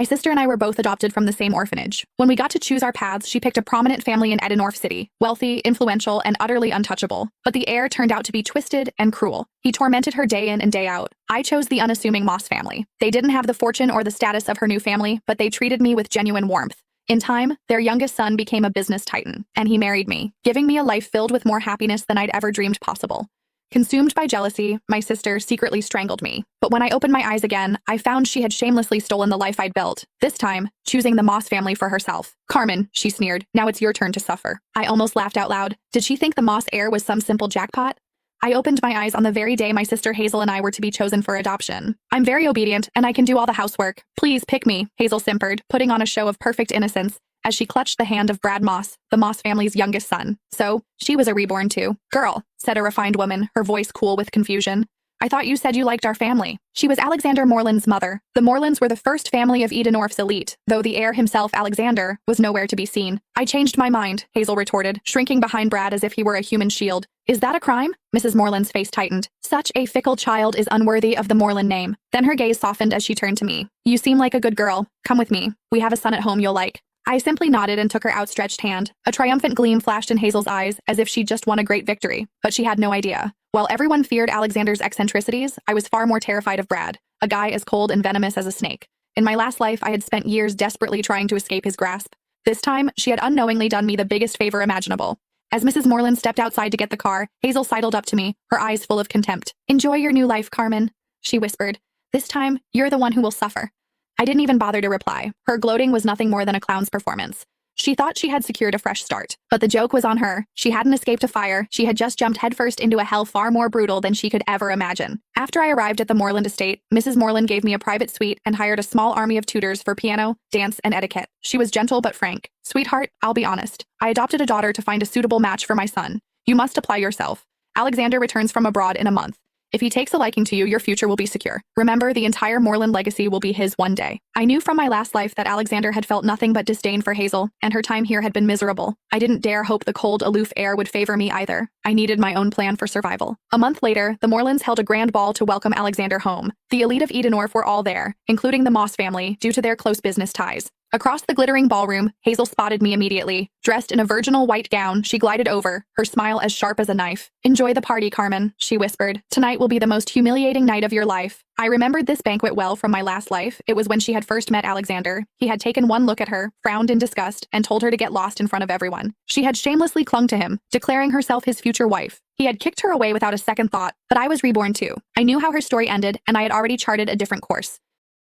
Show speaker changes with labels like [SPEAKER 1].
[SPEAKER 1] My sister and I were both adopted from the same orphanage. When we got to choose our paths, she picked a prominent family in Edinorf City, wealthy, influential, and utterly untouchable. But the heir turned out to be twisted and cruel. He tormented her day in and day out. I chose the unassuming Moss family. They didn't have the fortune or the status of her new family, but they treated me with genuine warmth. In time, their youngest son became a business titan, and he married me, giving me a life filled with more happiness than I'd ever dreamed possible. Consumed by jealousy, my sister secretly strangled me. But when I opened my eyes again, I found she had shamelessly stolen the life I'd built, this time, choosing the Moss family for herself. "Carmen," she sneered, "now it's your turn to suffer." I almost laughed out loud. Did she think the Moss heir was some simple jackpot? I opened my eyes on the very day my sister Hazel and I were to be chosen for adoption. "I'm very obedient, and I can do all the housework. Please pick me," Hazel simpered, putting on a show of perfect innocence as she clutched the hand of Brad Moss, the Moss family's youngest son. So, she was a reborn too. "Girl," said a refined woman, her voice cool with confusion. "I thought you said you liked our family." She was Alexander Moreland's mother. The Morelands were the first family of Edenorf's elite, though the heir himself, Alexander, was nowhere to be seen. "I changed my mind," Hazel retorted, shrinking behind Brad as if he were a human shield. "Is that a crime?" Mrs. Moreland's face tightened. "Such a fickle child is unworthy of the Moreland name." Then her gaze softened as she turned to me. "You seem like a good girl. Come with me. We have a son at home you'll like." I simply nodded and took her outstretched hand. A triumphant gleam flashed in Hazel's eyes, as if she'd just won a great victory. But she had no idea. While everyone feared Alexander's eccentricities, I was far more terrified of Brad, a guy as cold and venomous as a snake. In my last life, I had spent years desperately trying to escape his grasp. This time, she had unknowingly done me the biggest favor imaginable. As Mrs. Moreland stepped outside to get the car, Hazel sidled up to me, her eyes full of contempt. "Enjoy your new life, Carmen," she whispered. "This time, you're the one who will suffer." I didn't even bother to reply. Her gloating was nothing more than a clown's performance. She thought she had secured a fresh start. But the joke was on her. She hadn't escaped a fire. She had just jumped headfirst into a hell far more brutal than she could ever imagine. After I arrived at the Moreland estate, Mrs. Moreland gave me a private suite and hired a small army of tutors for piano, dance, and etiquette. She was gentle but frank. "Sweetheart, I'll be honest. I adopted a daughter to find a suitable match for my son. You must apply yourself. Alexander returns from abroad in a month. If he takes a liking to you, your future will be secure. Remember, the entire Moreland legacy will be his one day." I knew from my last life that Alexander had felt nothing but disdain for Hazel, and her time here had been miserable. I didn't dare hope the cold, aloof heir would favor me either. I needed my own plan for survival. A month later, the Morelands held a grand ball to welcome Alexander home. The elite of Edenorf were all there, including the Moss family, due to their close business ties. Across the glittering ballroom, Hazel spotted me immediately. Dressed in a virginal white gown, she glided over, her smile as sharp as a knife. "Enjoy the party, Carmen," she whispered. "Tonight will be the most humiliating night of your life." I remembered this banquet well from my last life. It was when she had first met Alexander. He had taken one look at her, frowned in disgust, and told her to get lost in front of everyone. She had shamelessly clung to him, declaring herself his future wife. He had kicked her away without a second thought, but I was reborn too. I knew how her story ended, and I had already charted a different course.